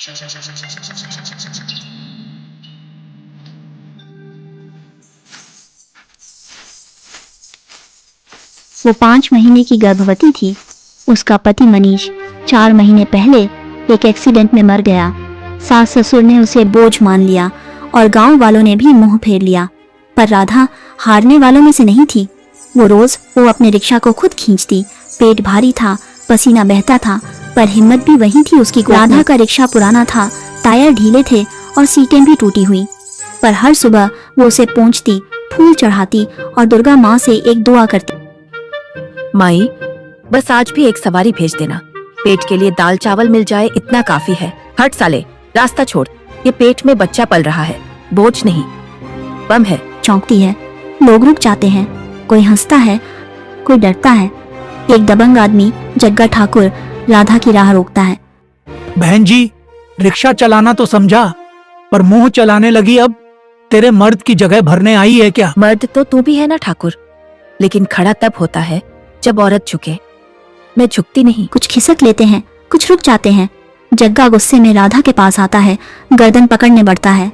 वो 5 महीने की गर्भवती थी। उसका पति मनीष 4 महीने पहले एक एक्सीडेंट में मर गया। सास ससुर ने उसे बोझ मान लिया और गांव वालों ने भी मुंह फेर लिया। पर राधा हारने वालों में से नहीं थी। वो अपने रिक्शा को खुद खींचती। पेट भारी था, पसीना बहता था, पर हिम्मत भी वही थी उसकी। राधा का रिक्शा पुराना था, टायर ढीले थे और सीटें भी टूटी हुई। पर हर सुबह वो उसे पोंछती, फूल चढ़ाती और दुर्गा माँ से एक दुआ करती। माई, बस आज भी एक सवारी भेज देना। पेट के लिए दाल चावल मिल जाए इतना काफी है। हट साले, रास्ता छोड़। ये पेट में बच्चा पल रहा है, बोझ नहीं, बम है। चौंकती है। लोग रुक जाते हैं, कोई हंसता है, कोई डरता है। एक दबंग आदमी, जग्गा ठाकुर, राधा की राह रोकता है। बहन जी, रिक्शा चलाना तो समझा, पर मुंह चलाने लगी अब। तेरे मर्द की जगह भरने आई है क्या? मर्द तो तू भी है ना ठाकुर, लेकिन खड़ा तब होता है जब औरत झुके। मैं झुकती नहीं। कुछ खिसक लेते हैं, कुछ रुक जाते हैं। जग्गा गुस्से में राधा के पास आता है, गर्दन पकड़ने बढ़ता है।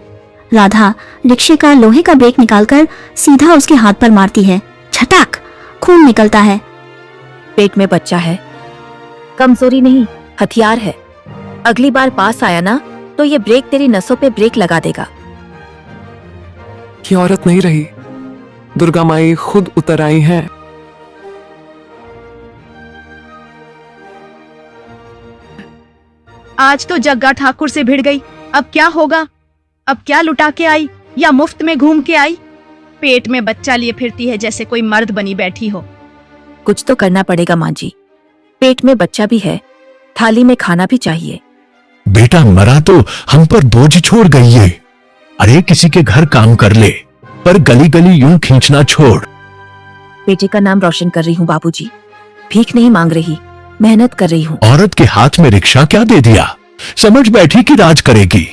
राधा रिक्शे का लोहे का ब्रेक निकालकर सीधा उसके हाथ पर मारती है। छटाक, खून निकलता है। पेट में बच्चा है, कमजोरी नहीं, हथियार है। अगली बार पास आया ना तो ये ब्रेक तेरी नसों पे ब्रेक लगा देगा। ये औरत नहीं रही, दुर्गा माई खुद उतर आई हैं। आज तो जग्गा ठाकुर से भिड़ गई। अब क्या होगा? अब क्या लुटा के आई या मुफ्त में घूम के आई? पेट में बच्चा लिए फिरती है जैसे कोई मर्द बनी बैठी हो। कुछ तो करना पड़ेगा माँ जी। पेट में बच्चा भी है, थाली में खाना भी चाहिए। बेटा मरा तो हम पर बोझ छोड़ गई है। अरे किसी के घर काम कर ले, पर गली गली यूं खींचना छोड़। बेटे का नाम रोशन कर रही हूँ बाबूजी। भीख नहीं मांग रही, मेहनत कर रही हूँ। औरत के हाथ में रिक्शा क्या दे दिया? समझ बैठी कि राज करेगी।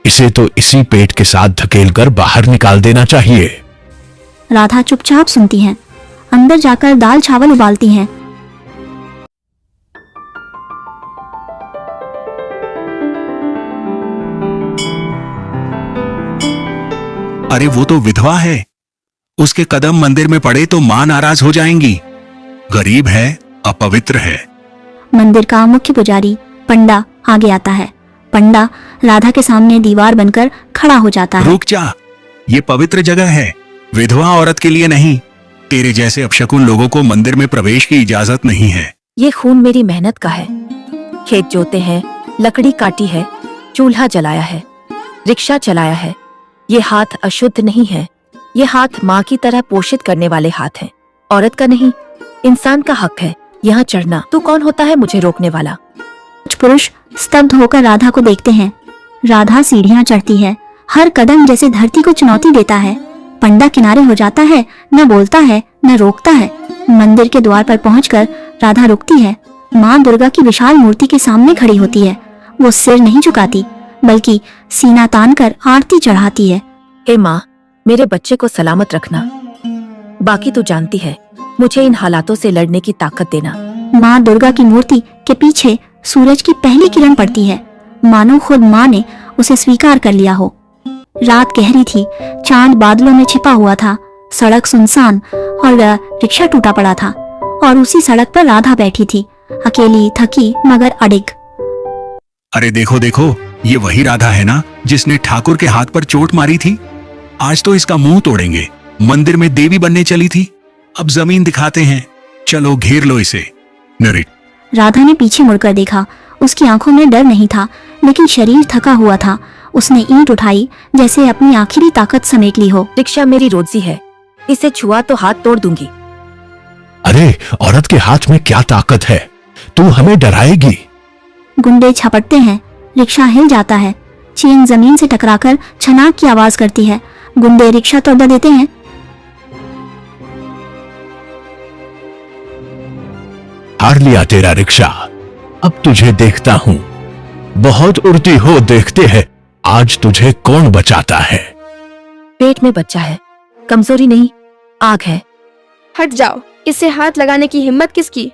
इसे तो इसी पेट के साथ धकेलकर बाहर निकाल देना चाहिए। राधा चुपचाप सुनती है, अंदर जाकर दाल चावल उबालती हैं। अरे वो तो विधवा है, उसके कदम मंदिर में पड़े तो मां नाराज हो जाएंगी। गरीब है, अपवित्र है। मंदिर का मुख्य पुजारी पंडा आगे आता है। पंडा राधा के सामने दीवार बनकर खड़ा हो जाता है। रुक जा, ये पवित्र जगह है, विधवा औरत के लिए नहीं। तेरे जैसे अपशकुन लोगों को मंदिर में प्रवेश की इजाजत नहीं है। ये खून मेरी मेहनत का है। खेत जोते हैं, लकड़ी काटी है, चूल्हा जलाया है, रिक्शा चलाया है। ये हाथ अशुद्ध नहीं है। ये हाथ माँ की तरह पोषित करने वाले हाथ हैं। औरत का नहीं, इंसान का हक है यहाँ चढ़ना। तू कौन होता है मुझे रोकने वाला? कुछ पुरुष स्तब्ध होकर राधा को देखते हैं। राधा सीढ़ियां चढ़ती है, हर कदम जैसे धरती को चुनौती देता है। पंडा किनारे हो जाता है, न बोलता है न रोकता है। मंदिर के द्वार पर पहुंचकर राधा रुकती है। माँ दुर्गा की विशाल मूर्ति के सामने खड़ी होती है। वो सिर नहीं झुकाती, बल्कि सीना तानकर आरती चढ़ाती है। हे माँ, मेरे बच्चे को सलामत रखना। बाकी तू जानती है, मुझे इन हालातों से लड़ने की ताकत देना। माँ दुर्गा की मूर्ति के पीछे सूरज की पहली किरण पड़ती है, मानो खुद माँ ने उसे स्वीकार कर लिया हो। रात गहरी थी, चांद बादलों में छिपा हुआ था। सड़क सुनसान और रिक्शा टूटा पड़ा था, और उसी सड़क पर राधा बैठी थी, अकेली, थकी मगर अडिग। अरे देखो देखो, ये वही राधा है ना जिसने ठाकुर के हाथ पर चोट मारी थी। आज तो इसका मुंह तोड़ेंगे। मंदिर में देवी बनने चली थी, अब जमीन दिखाते हैं। चलो घेर लो इसे। नरेट। राधा ने पीछे मुड़कर देखा। उसकी आंखों में डर नहीं था, लेकिन शरीर थका हुआ था। उसने ईंट उठाई, जैसे अपनी आखिरी ताकत समेट ली हो। रिक्शा मेरी रोजी है, इसे छुआ तो हाथ तोड़ दूंगी। अरे औरत के हाथ में क्या ताकत है? तू हमें डराएगी। गुंडे झपटते हैं, रिक्शा हिल जाता है। चेन जमीन से टकराकर छनाक की आवाज करती है। गुंडे रिक्शा तोड़ देते हैं। हार लिया तेरा रिक्शा, अब तुझे देखता हूँ। बहुत उड़ती हो देखते हैं, आज तुझे कौन बचाता है। पेट में बच्चा है, कमजोरी नहीं, आग है। हट जाओ, इसे हाथ लगाने की हिम्मत किसकी?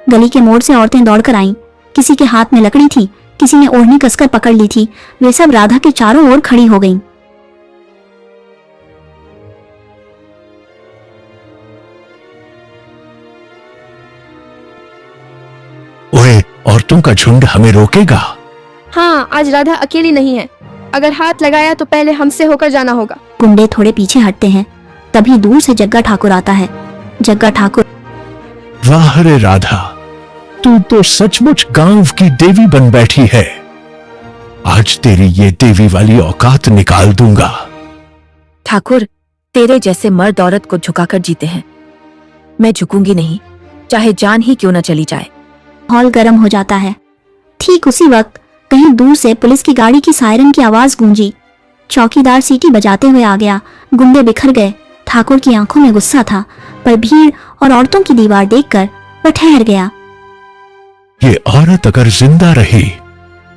गली के मोड़ से औरतें दौड़कर आईं। किसी के हाथ में लकड़ी थी, किसी ने ओढ़नी कसकर पकड़ ली थी। वे सब राधा के चारों ओर खड़ी हो गईं। ओए, औरतों का झुंड हमें रोकेगा? हाँ, आज राधा अकेली नहीं है। अगर हाथ लगाया तो पहले हमसे होकर जाना होगा। गुंडे थोड़े पीछे हटते हैं। तभी दूर से जग्गा ठाकुर आता है। जग्गा ठाकुर, वाह रे राधा, तू तो सचमुच गांव की देवी बन बैठी है। आज तेरी ये देवी वाली औकात निकाल दूंगा। ठाकुर, तेरे जैसे मर्द औरत को झुकाकर जीते हैं। मैं झुकूंगी नहीं, चाहे जान ही क्यों न चली जाए। हॉल गर्म हो जाता है। ठीक उसी वक्त कहीं दूर से पुलिस की गाड़ी की सायरन की आवाज गूंजी। चौकीदार सीटी बजाते हुए आ गया। गुंडे बिखर गए। ठाकुर की आंखों में गुस्सा था, पर भीड़ और औरतों की दीवार देखकर वह ठहर गया। ये औरत अगर जिंदा रही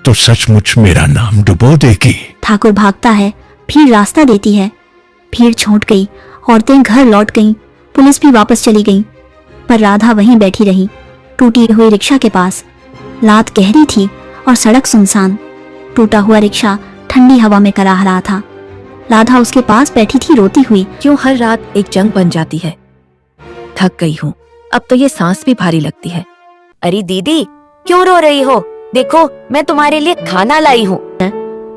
तो सचमुच मेरा नाम डुबो देगी। ठाकुर भागता है। भीड़ रास्ता देती है। भीड़ छूट गई। औरतें घर लौट गईं। पुलिस भी वापस चली गई, पर राधा वहीं बैठी रही, टूटी हुई रिक्शा के पास। रात गहरी थी और सड़क सुनसान। टूटा हुआ रिक्शा ठंडी हवा में कराह रहा था। राधा उसके पास बैठी थी, रोती हुई। क्यों हर रात एक जंग बन जाती है? थक गई हूँ, अब तो ये सांस भी भारी लगती है। अरे दीदी, क्यों रो रही हो? देखो, मैं तुम्हारे लिए खाना लाई हूँ।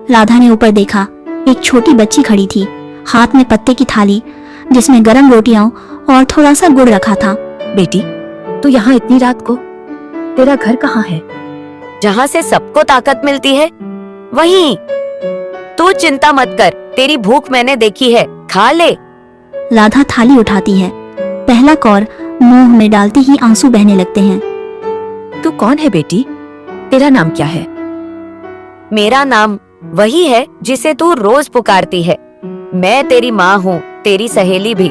राधा ने ऊपर देखा। एक छोटी बच्ची खड़ी थी, हाथ में पत्ते की थाली जिसमें गरम रोटियां और थोड़ा सा गुड़ रखा था। बेटी, तू यहाँ इतनी रात को? तेरा घर कहाँ है? जहाँ से सबको ताकत मिलती है वहीं। तू चिंता मत कर, तेरी भूख मैंने देखी है, खा ले। राधा थाली उठाती है। पहला कौर मुंह में डालते ही आंसू बहने लगते हैं। तू कौन है बेटी? तेरा नाम क्या है? मेरा नाम वही है जिसे तू रोज पुकारती है। मैं तेरी माँ हूँ, तेरी सहेली भी,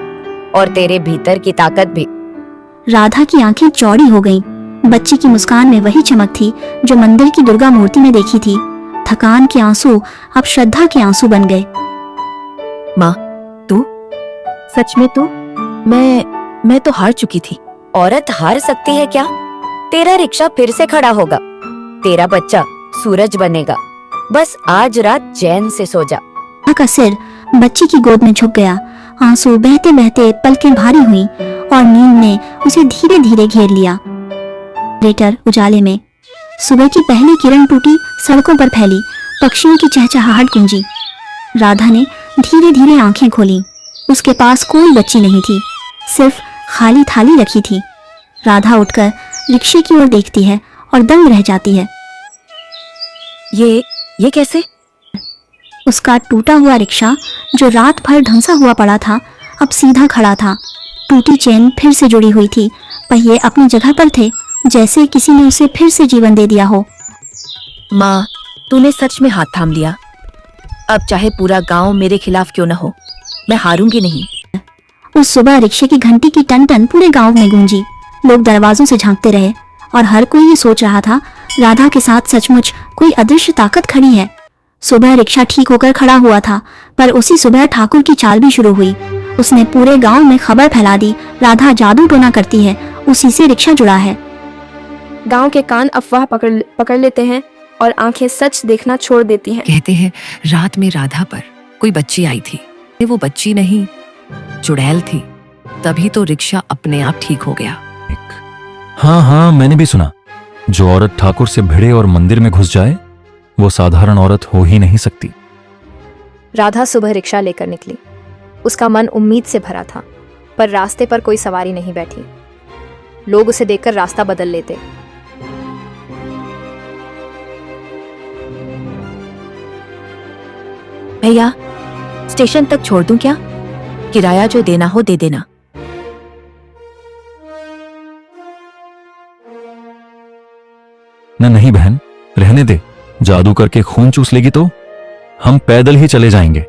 और तेरे भीतर की ताकत भी। राधा की आंखें चौड़ी हो गईं। बच्ची की मुस्कान में वही चमक थी जो मंदिर की दुर्गा मूर्ति में देखी थी। थकान के आंसू अब श्रद्धा के आंसू बन गए। माँ, तू? सच में तू? मैं तो हार चुकी थी। औरत हार सकती है क्या? तेरा रिक्शा फिर से खड़ा होगा, तेरा बच्चा सूरज बनेगा। बस आज रात चैन से सो जा। राधा का सिर बच्ची की गोद में झुक गया। आंसू बहते बहते पलकें भारी हुईं और नींद ने उसे धीरे धीरे घेर लिया। रेटर उजाले में सुबह की पहली किरण टूटी, सड़कों पर फैली, पक्षियों की चहचहाहट गूंजी। राधा ने धीरे धीरे आंखें खोली। उसके पास कोई बच्ची नहीं थी, सिर्फ खाली थाली रखी थी। राधा उठकर रिक्शे की ओर देखती है और दंग रह जाती है। ये कैसे? उसका टूटा हुआ रिक्शा जो रात भर ढंसा हुआ पड़ा था, अब सीधा खड़ा था। टूटी चेन फिर से जुड़ी हुई थी। पहिए अपनी जगह पर थे, जैसे किसी ने उसे फिर से जीवन दे दिया हो। माँ, तूने सच में हाथ थाम लिया। अब चाहे पूरा गांव मेरे खिलाफ क्यों न हो, मैं हारूंगी नहीं। उस सुबह रिक्शे की घंटी की टन टन पूरे गांव में गूंजी। लोग दरवाजों से झांकते रहे और हर कोई ये सोच रहा था, राधा के साथ सचमुच कोई अदृश्य ताकत खड़ी है। सुबह रिक्शा ठीक होकर खड़ा हुआ था, पर उसी सुबह ठाकुर की चाल भी शुरू हुई। उसने पूरे गांव में खबर फैला दी, राधा जादू टोना करती है, उसी से रिक्शा जुड़ा है। गांव के कान अफवाह पकड़ लेते हैं और आंखें सच देखना छोड़ देती हैं। कहते हैं रात में राधा पर कोई बच्ची आई थी। वो बच्ची नहीं, चुड़ैल थी। तभी तो रिक्शा अपने आप ठीक हो गया। हाँ, मैंने भी सुना, जो औरत ठाकुर से भिड़े और मंदिर में घुस जाए वो साधारण औरत हो ही नहीं सकती। राधा सुबह रिक्शा लेकर निकली। उसका मन उम्मीद से भरा था, पर रास्ते पर कोई सवारी नहीं बैठी। लोग उसे देखकर रास्ता बदल लेते। भैया, स्टेशन तक छोड़ दूं क्या? किराया जो देना हो दे देना। नहीं बहन, रहने दे। जादू करके खून चूस लेगी तो हम पैदल ही चले जाएंगे।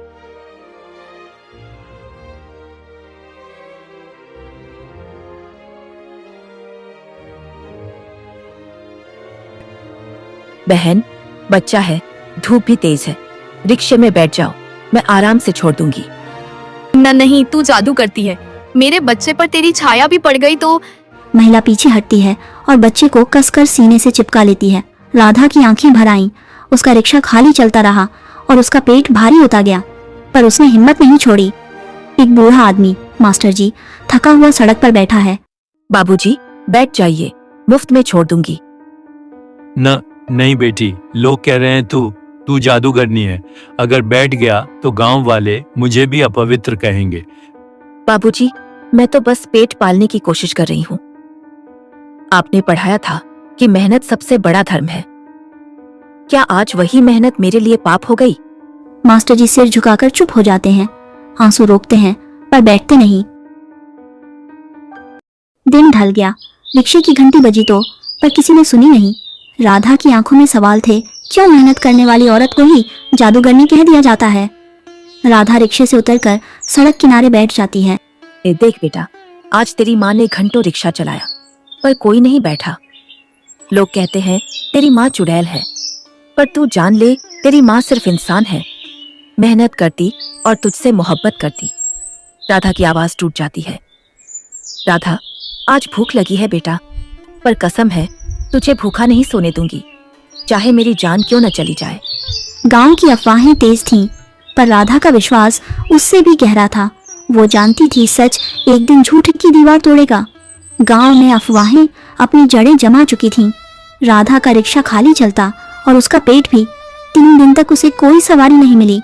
बहन, बच्चा है, धूप भी तेज है, रिक्शे में बैठ जाओ, मैं आराम से छोड़ दूंगी। नहीं, तू जादू करती है। मेरे बच्चे पर तेरी छाया भी पड़ गई तो। महिला पीछे हटती है और बच्चे को कसकर सीने से चिपका लेती है। राधा की आंखें भर आईं। उसका रिक्शा खाली चलता रहा और उसका पेट भारी होता गया, पर उसने हिम्मत नहीं छोड़ी। एक बूढ़ा आदमी, मास्टर जी, थका हुआ सड़क पर बैठा है। बाबूजी, बैठ जाइए, मुफ्त में छोड़ दूंगी। न नहीं बेटी, लोग कह रहे हैं तू जादूगरनी है। अगर बैठ गया तो गांव वाले मुझे भी अपवित्र कहेंगे। बाबूजी, मैं तो बस पेट पालने की कोशिश कर रही हूँ। आपने पढ़ाया था कि मेहनत सबसे बड़ा धर्म है। क्या आज वही मेहनत मेरे लिए पाप हो गई? मास्टर जी सिर झुकाकर चुप हो जाते हैं, आंसू रोकते हैं, पर बैठते नहीं। दिन ढल गया, रिक्शे की घंटी बजी तो, पर किसी ने सुनी नहीं। राधा की आंखों में सवाल थे, क्यों मेहनत करने वाली औरत को ही जादूगरनी कह दिया जाता है। राधा रिक्शे से उतरकर सड़क किनारे बैठ जाती है। देख बेटा, आज तेरी माँ ने घंटों रिक्शा चलाया, पर कोई नहीं बैठा। लोग कहते हैं तेरी माँ चुड़ैल है, पर तू जान ले, तेरी माँ सिर्फ इंसान है, मेहनत करती और तुझसे मोहब्बत करती। राधा की आवाज टूट जाती है। राधा, आज भूख लगी है बेटा, पर कसम है तुझे भूखा नहीं सोने दूंगी, चाहे मेरी जान क्यों न चली जाए। गांव की अफवाहें तेज थीं, पर राधा का विश्वास उससे भी गहरा था। वो जानती थी सच एक दिन झूठ की दीवार तोड़ेगा। गांव में अफवाहें अपनी जड़ें जमा चुकी थीं। राधा का रिक्शा खाली चलता और उसका पेट भी। 3 दिन तक उसे कोई सवारी नहीं मिली।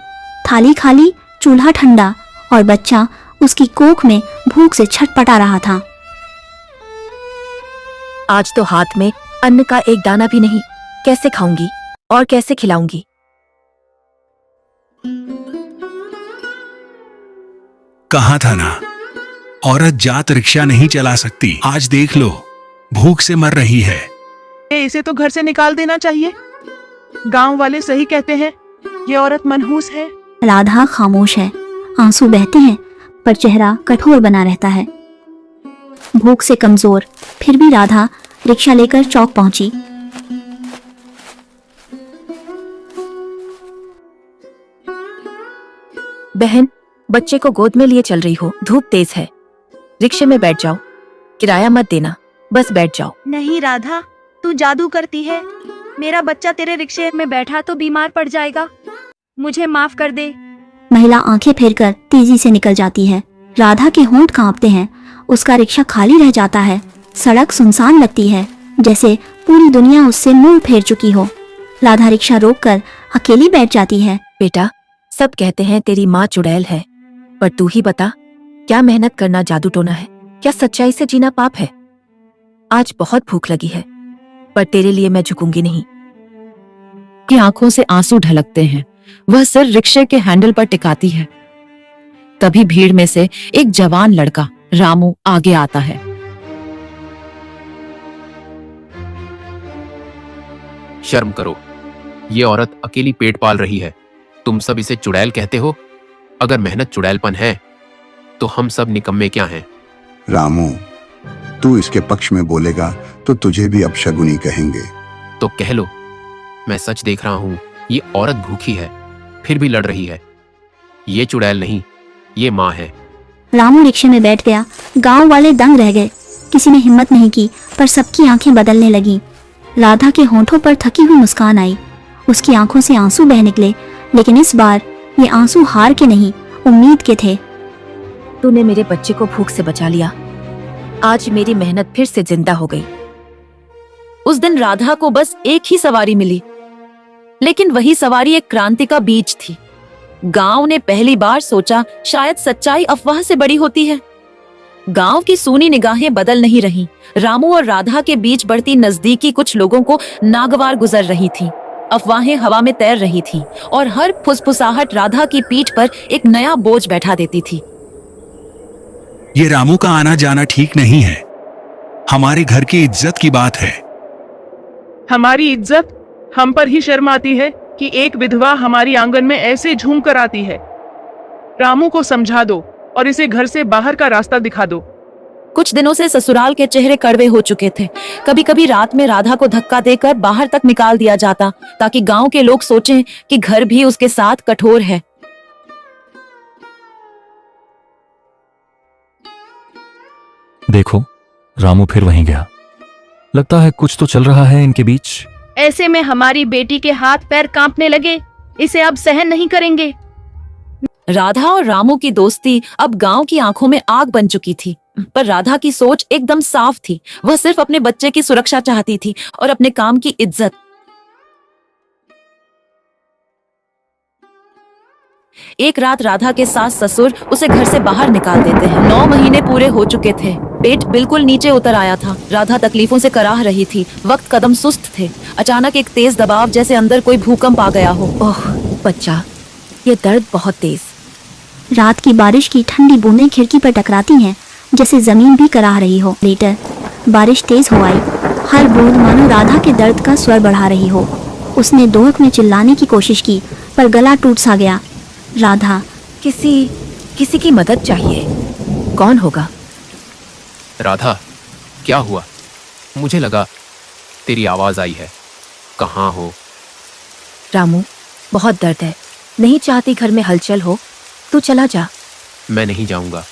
थाली खाली, चूल्हा ठंडा और बच्चा उसकी कोख में भूख से छटपटा रहा था। आज तो हाथ में अन्न का एक दाना भी नहीं, कैसे खाऊंगी और कैसे खिलाऊंगी? कहा था ना, औरत जात रिक्शा नहीं चला सकती। आज देख लो, भूख से मर रही है। इसे तो घर से निकाल देना चाहिए। गांव वाले सही कहते हैं, ये औरत मनहूस है। राधा खामोश है, आंसू बहते हैं, पर चेहरा कठोर बना रहता है। भूख से कमजोर, फिर भी राधा रिक्शा लेकर चौक पहुंची। बहन, बच्चे को गोद में लिए चल रही हो, धूप तेज है, रिक्शे में बैठ जाओ, किराया मत देना, बस बैठ जाओ। नहीं राधा, तू जादू करती है। मेरा बच्चा तेरे रिक्शे में बैठा तो बीमार पड़ जाएगा, मुझे माफ कर दे। महिला आंखें फेरकर तेजी से निकल जाती है। राधा के होंठ कांपते हैं। उसका रिक्शा खाली रह जाता है। सड़क सुनसान लगती है, जैसे पूरी दुनिया उससे मुंह फेर चुकी हो। राधा रिक्शा रोककर अकेली बैठ जाती है। बेटा, सब कहते हैं तेरी माँ चुड़ैल है, पर तू ही बता, क्या मेहनत करना जादू टोना है? क्या सच्चाई से जीना पाप है? आज बहुत भूख लगी है, पर तेरे लिए मैं झुकूंगी नहीं। की आंखों से आंसू ढलकते हैं। वह सिर रिक्शे के हैंडल पर टिकाती है। तभी भीड़ में से एक जवान लड़का रामू आगे आता है। शर्म करो, ये औरत अकेली पेट पाल रही है, तुम सब इसे चुड़ैल कहते हो। अगर मेहनत चुड़ैलपन है तो हम सब निकम्मे क्या हैं? रामू, तू इसके पक्ष में बोलेगा तो तुझे भी अपशगुनी कहेंगे। तो कह लो, मैं सच देख रहा हूं, ये औरत भूखी है, फिर भी लड़ रही है। ये चुड़ैल नहीं, ये माँ है। रामू रिक्शे में बैठ गया। गांव वाले दंग रह गए। किसी ने हिम्मत नहीं की, पर सबकी आंखें बदलने लगीं। राधा के होंठों पर थकी हुई मुस्कान आई। उसकी आंखों से आंसू बह निकले, लेकिन इस बार ये आंसू हार के नहीं, उम्मीद के थे। तूने मेरे बच्चे को भूख से बचा लिया। आज मेरी मेहनत फिर से जिंदा हो गई। उस दिन राधा को बस एक ही सवारी मिली, लेकिन वही सवारी एक क्रांति का बीज थी। गांव ने पहली बार सोचा शायद सच्चाई अफवाह से बड़ी होती है। गांव की सूनी निगाहें बदल नहीं रहीं। रामू और राधा के बीच बढ़ती नजदीकी कुछ लोगों को नागवार गुजर रही थी। अफवाहें हवा में तैर रही थी और हर फुसफुसाहट राधा की पीठ पर एक नया बोझ बैठा देती थी। ये रामू का आना जाना ठीक नहीं है। हमारे घर की इज्जत की बात है। हमारी इज्जत? हम पर ही शर्म आती है कि एक विधवा हमारी आंगन में ऐसे झूम कर आती है। रामू को समझा दो और इसे घर से बाहर का रास्ता दिखा दो। कुछ दिनों से ससुराल के चेहरे कड़वे हो चुके थे। कभी कभी रात में राधा को धक्का देकर बाहर तक निकाल दिया जाता, ताकि गांव के लोग सोचें कि घर भी उसके साथ कठोर है। देखो, रामू फिर वहीं गया। लगता है कुछ तो चल रहा है इनके बीच। ऐसे में हमारी बेटी के हाथ पैर कांपने लगे। इसे अब सहन नहीं करेंगे। राधा और रामू की दोस्ती अब गांव की आंखों में आग बन चुकी थी, पर राधा की सोच एकदम साफ थी। वह सिर्फ अपने बच्चे की सुरक्षा चाहती थी और अपने काम की इज्जत। एक रात राधा के सास ससुर उसे घर से बाहर निकाल देते हैं। 9 महीने पूरे हो चुके थे। पेट बिल्कुल नीचे उतर आया था। राधा तकलीफों से कराह रही थी। वक्त कदम सुस्त थे। अचानक एक तेज दबाव, जैसे अंदर कोई भूकंप आ गया हो। ओह बच्चा, ये दर्द बहुत तेज। रात की बारिश की ठंडी बूंदें खिड़की पर टकराती हैं, जैसे जमीन भी कराह रही हो। लेटर बारिश तेज हो आई। हर बूंद मानो राधा के दर्द का स्वर बढ़ा रही हो। उसने दोहक में चिल्लाने की कोशिश की, पर गला टूट सा गया। राधा, किसी की मदद चाहिए। कौन होगा? राधा, क्या हुआ? मुझे लगा तेरी आवाज आई है। कहाँ हो? रामू, बहुत दर्द है। नहीं चाहती घर में हलचल हो। तू चला जा। मैं नहीं जाऊंगा।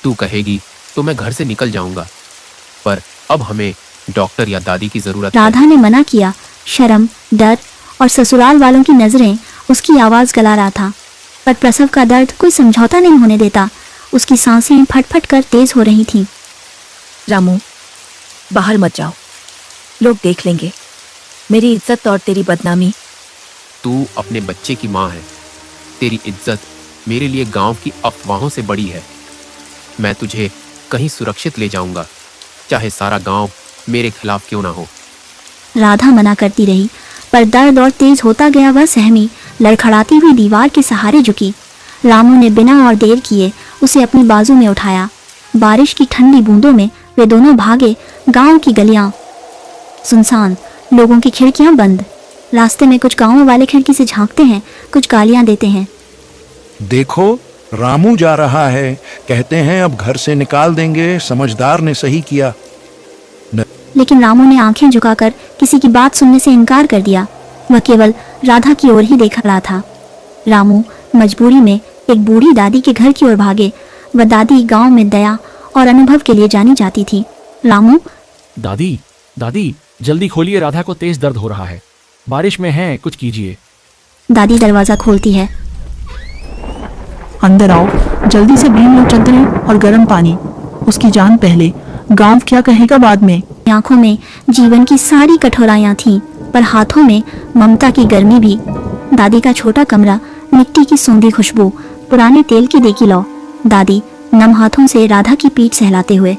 तू कहेगी तो मैं घर से निकल जाऊंगा, पर अब हमें डॉक्टर या दादी की जरूरत है। राधा ने मना किया। शर्म, डर और ससुराल वालों की नजरें उसकी आवाज गला रहा था, पर प्रसव का दर्द कोई समझौता नहीं होने देता। उसकी सांसें फटफट कर तेज हो रही थीं। रामू, बाहर मत जाओ, लोग देख लेंगे। मेरी इज्जत और तेरी बदनामी। तू अपने बच्चे की माँ है। तेरी इज्जत मेरे लिए गांव की अफवाहों से बड़ी है। मैं तुझे कहीं सुरक्षित ले जाऊंगा, चाहे सारा गांव मेरे खिलाफ क्यों ना हो। राधा मना करती रही, पर दर्द और तेज होता गया। वह सहमी, लड़खड़ाती हुई दीवार के सहारे झुकी। रामू ने बिना और देर किए उसे अपनी बाजू में उठाया। बारिश की ठंडी बूंदों में वे दोनों भागे। गांव की गलियां सुनसान, लोगों की खिड़कियां बंद। रास्ते में कुछ गांव वाले खिड़की से झांकते हैं, कुछ गालियां देते हैं। देखो, रामू जा रहा है, कहते हैं अब घर से निकाल देंगे। समझदार ने सही किया। लेकिन रामू ने आंखें झुकाकर किसी की बात सुनने से इनकार कर दिया। वह केवल राधा की ओर ही देख रहा था। रामू मजबूरी में एक बूढ़ी दादी के घर की ओर भागे। वह दादी गांव में दया और अनुभव के लिए जानी जाती थी। रामू, दादी जल्दी खोलिए, राधा को तेज दर्द हो रहा है। बारिश में है, कुछ कीजिए। दादी दरवाजा खोलती है। अंदर आओ, जल्दी से बीन लो चादरें और गर्म पानी। उसकी जान पहले, गांव क्या कहेगा बाद में। आंखों में जीवन की सारी कठोराइयां थीं, पर हाथों में ममता की गर्मी भी। दादी का छोटा कमरा, मिट्टी की सूंधी खुशबू, पुराने तेल की देगी लौ। दादी नम हाथों से राधा की पीठ सहलाते हुए,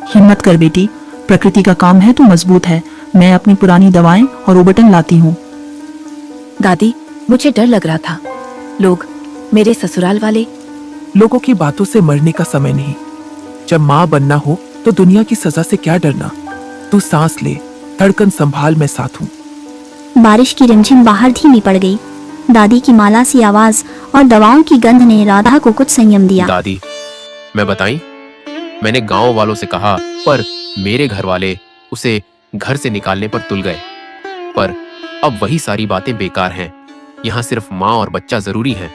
हिम्मत कर बेटी, प्रकृति का काम है, तू मजबूत है। मैं अपनी पुरानी दवाएं और ओबटन लाती हूँ। दादी, मुझे डर लग रहा था। लोग, मेरे ससुराल वाले। लोगों की बातों से मरने का समय नहीं। जब माँ बनना हो तो दुनिया की सजा से क्या डरना। तू सांस ले, धड़कन संभाल, मैं साथ हूँ। बारिश की रिमझिम बाहर धीमी पड़ गई। दादी की माला सी आवाज और दवाओं की गंध ने राधा को कुछ संयम दिया। दादी, मैं बताई, मैंने गांव वालों से कहा, पर मेरे घर वाले उसे घर से निकालने पर तुल गए। पर अब वही सारी बातें बेकार हैं। यहाँ सिर्फ माँ और बच्चा जरूरी है।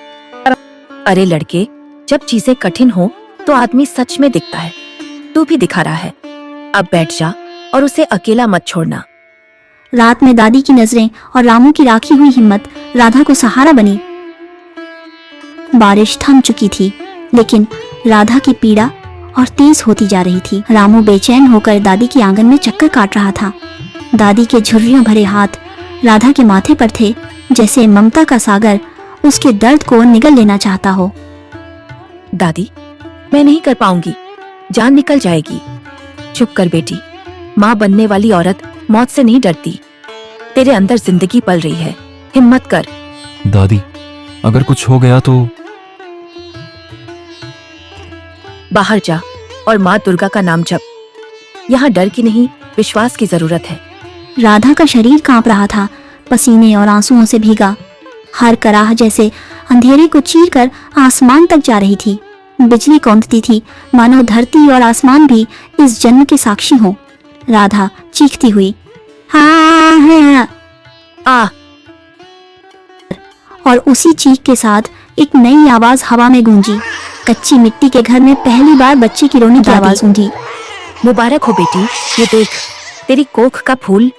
अरे लड़के, जब चीजें कठिन हो तो आदमी सच में दिखता है। तू भी दिखा रहा है। अब बैठ जा और उसे अकेला मत छोड़ना। रात में दादी की नजरें और रामू की राखी हुई हिम्मत राधा को सहारा बनी। बारिश थम चुकी थी, लेकिन राधा की पीड़ा और तेज होती जा रही थी। रामू बेचैन होकर दादी के आंगन में चक्कर काट रहा था। दादी के झुर्रियों भरे हाथ राधा के माथे पर थे, जैसे ममता का सागर उसके दर्द को निगल लेना चाहता हो। दादी, मैं नहीं कर पाऊंगी, जान निकल जाएगी। चुप कर बेटी, माँ बनने वाली औरत मौत से नहीं डरती। तेरे अंदर जिंदगी पल रही है, हिम्मत कर। दादी, अगर कुछ हो गया तो? बाहर जा और माँ दुर्गा का नाम जप। यहाँ डर की नहीं, विश्वास की जरूरत है। राधा का शरीर कांप रहा था, पसीने और आंसुओं से भीगा। हर कराह जैसे अंधेरे को चीरकर आसमान तक जा रही थी। बिजली कौंधती थी, मानो धरती और आसमान भी इस जन्म के साक्षी हो। राधा चीखती हुई, हाँ हाँ आ, और उसी चीख के साथ एक नई आवाज हवा में गूंजी। कच्ची मिट्टी के घर में पहली बार बच्चे की रोने की आवाज गूंजी। मुबारक हो बेटी, ये देख, तेरी कोख का फूल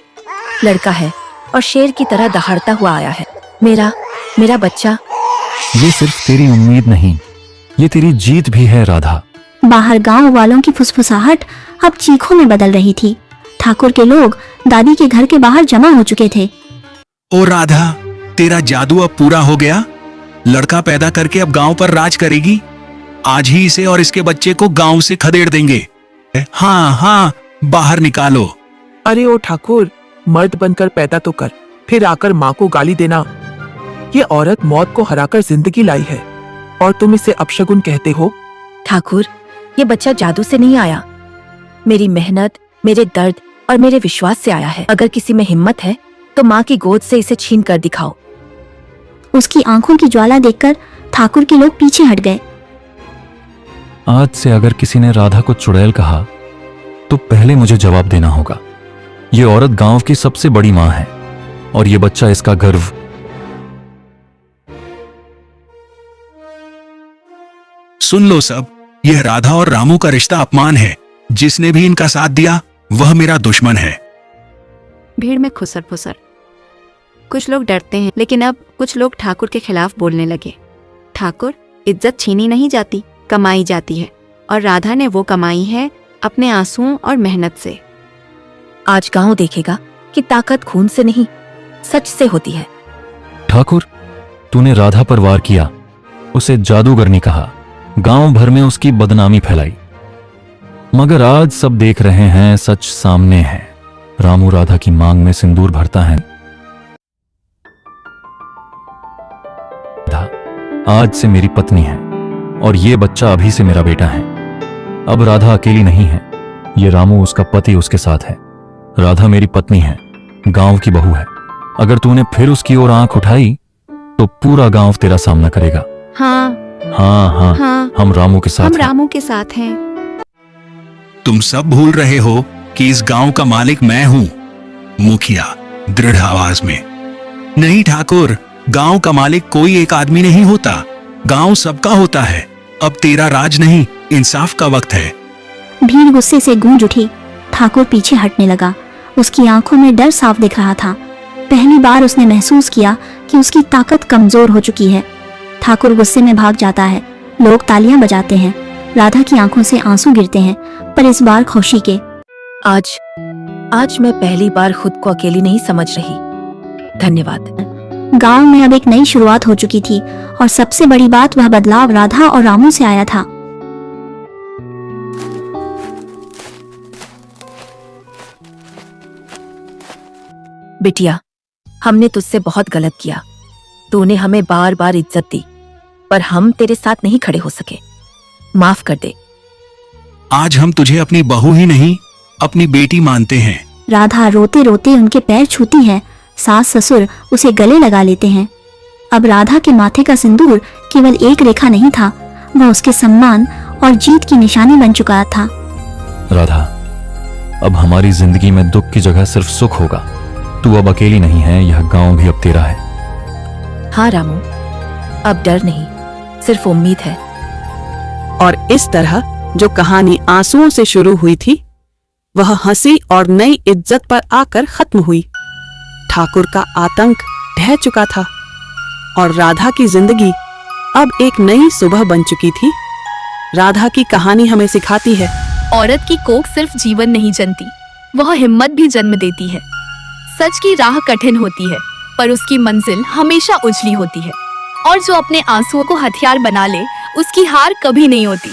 लड़का है। और शेर की तरह दहाड़ता हुआ आया है। मेरा मेरा बच्चा। ये सिर्फ तेरी उम्मीद नहीं, ये तेरी जीत भी है राधा। बाहर गांव वालों की फुसफुसाहट अब चीखों में बदल रही थी। ठाकुर के लोग दादी के घर के बाहर जमा हो चुके थे। ओ राधा, तेरा जादू अब पूरा हो गया। लड़का पैदा करके अब गांव पर राज करेगी। आज ही इसे और इसके बच्चे को गांव से खदेड़ देंगे। हाँ हाँ, बाहर निकालो। अरे ओ ठाकुर, मर्द बनकर पैदा तो कर, फिर आकर माँ को गाली देना। ये औरत मौत को हराकर जिंदगी लाई है और तुम इसे अपशगुन कहते हो। ठाकुर, ये बच्चा जादू से नहीं आया, मेरी मेहनत, मेरे दर्द और मेरे विश्वास से आया है। अगर किसी में हिम्मत है तो माँ की गोद से इसे छीन कर दिखाओ। उसकी आंखों की ज्वाला देखकर ठाकुर के लोग पीछे हट गए। आज से अगर किसी ने राधा को चुड़ैल कहा तो पहले मुझे जवाब देना होगा। ये औरत गांव की सबसे बड़ी मां है और ये बच्चा इसका गर्व। सुन लो सब, यह राधा और रामू का रिश्ता अपमान है। जिसने भी इनका साथ दिया वह मेरा दुश्मन है। भीड़ में खुसर फुसर। कुछ लोग डरते हैं, लेकिन अब कुछ लोग ठाकुर के खिलाफ बोलने लगे। ठाकुर, इज्जत छीनी नहीं जाती, कमाई जाती है, और राधा ने वो कमाई है अपने आंसुओं और मेहनत से। आज गांव देखेगा कि ताकत खून से नहीं, सच से होती है। ठाकुर, तूने राधा पर वार किया, उसे जादूगरनी कहा, गांव भर में उसकी बदनामी फैलाई। मगर आज सब देख रहे हैं, सच सामने है। रामू राधा की मांग में सिंदूर भरता है। आज से मेरी पत्नी है और ये बच्चा अभी से मेरा बेटा है। अब राधा अकेली नहीं है, ये रामू उसका पति उसके साथ है। राधा मेरी पत्नी है, गांव की बहू है। अगर तूने फिर उसकी ओर आंख उठाई तो पूरा गांव तेरा सामना करेगा। हाँ हाँ हाँ, हाँ, हम रामू के साथ हम हैं। रामू के साथ हैं। तुम सब भूल रहे हो कि इस गांव का मालिक मैं हूं। मुखिया दृढ़ आवाज में। नहीं ठाकुर, गांव का मालिक कोई एक आदमी नहीं होता, गांव सबका होता है। अब तेरा राज नहीं, इंसाफ का वक्त है। भीड़ गुस्से से गूंज उठी। ठाकुर पीछे हटने लगा। उसकी आंखों में डर साफ दिख रहा था। पहली बार उसने महसूस किया कि उसकी ताकत कमजोर हो चुकी है। ठाकुर गुस्से में भाग जाता है। लोग तालियां बजाते हैं। राधा की आंखों से आंसू गिरते हैं, पर इस बार खुशी के। आज मैं पहली बार खुद को अकेली नहीं समझ रही। धन्यवाद। गांव में अब एक नई शुरुआत हो चुकी थी और सबसे बड़ी बात, वह बदलाव राधा और रामू से आया था। बिटिया, हमने तुझसे बहुत गलत किया। तूने हमें बार बार इज्जत दी, पर हम तेरे साथ नहीं खड़े हो सके। माफ कर दे। आज हम तुझे अपनी बहू ही नहीं, अपनी बेटी मानते हैं। राधा रोते रोते उनके पैर छूती है। सास ससुर उसे गले लगा लेते हैं। अब राधा के माथे का सिंदूर केवल एक रेखा नहीं था, वह उसके सम्मान और जीत की निशानी बन चुका था। राधा, अब हमारी जिंदगी में दुख की जगह सिर्फ सुख होगा। तू अब अकेली नहीं है, यह गांव भी अब तेरा है। हाँ रामू, अब डर नहीं, सिर्फ उम्मीद है। और इस तरह जो कहानी आंसुओं से शुरू हुई थी, वह हंसी और नई इज्जत पर आकर खत्म हुई। ठाकुर का आतंक ढह चुका था और राधा की जिंदगी अब एक नई सुबह बन चुकी थी। राधा की कहानी हमें सिखाती है, औरत की कोख सिर्फ जीवन नहीं जनती, वह हिम्मत भी जन्म देती है। सच की राह कठिन होती है, पर उसकी मंजिल हमेशा उजली होती है। और जो अपने आंसुओं को हथियार बना ले, उसकी हार कभी नहीं होती।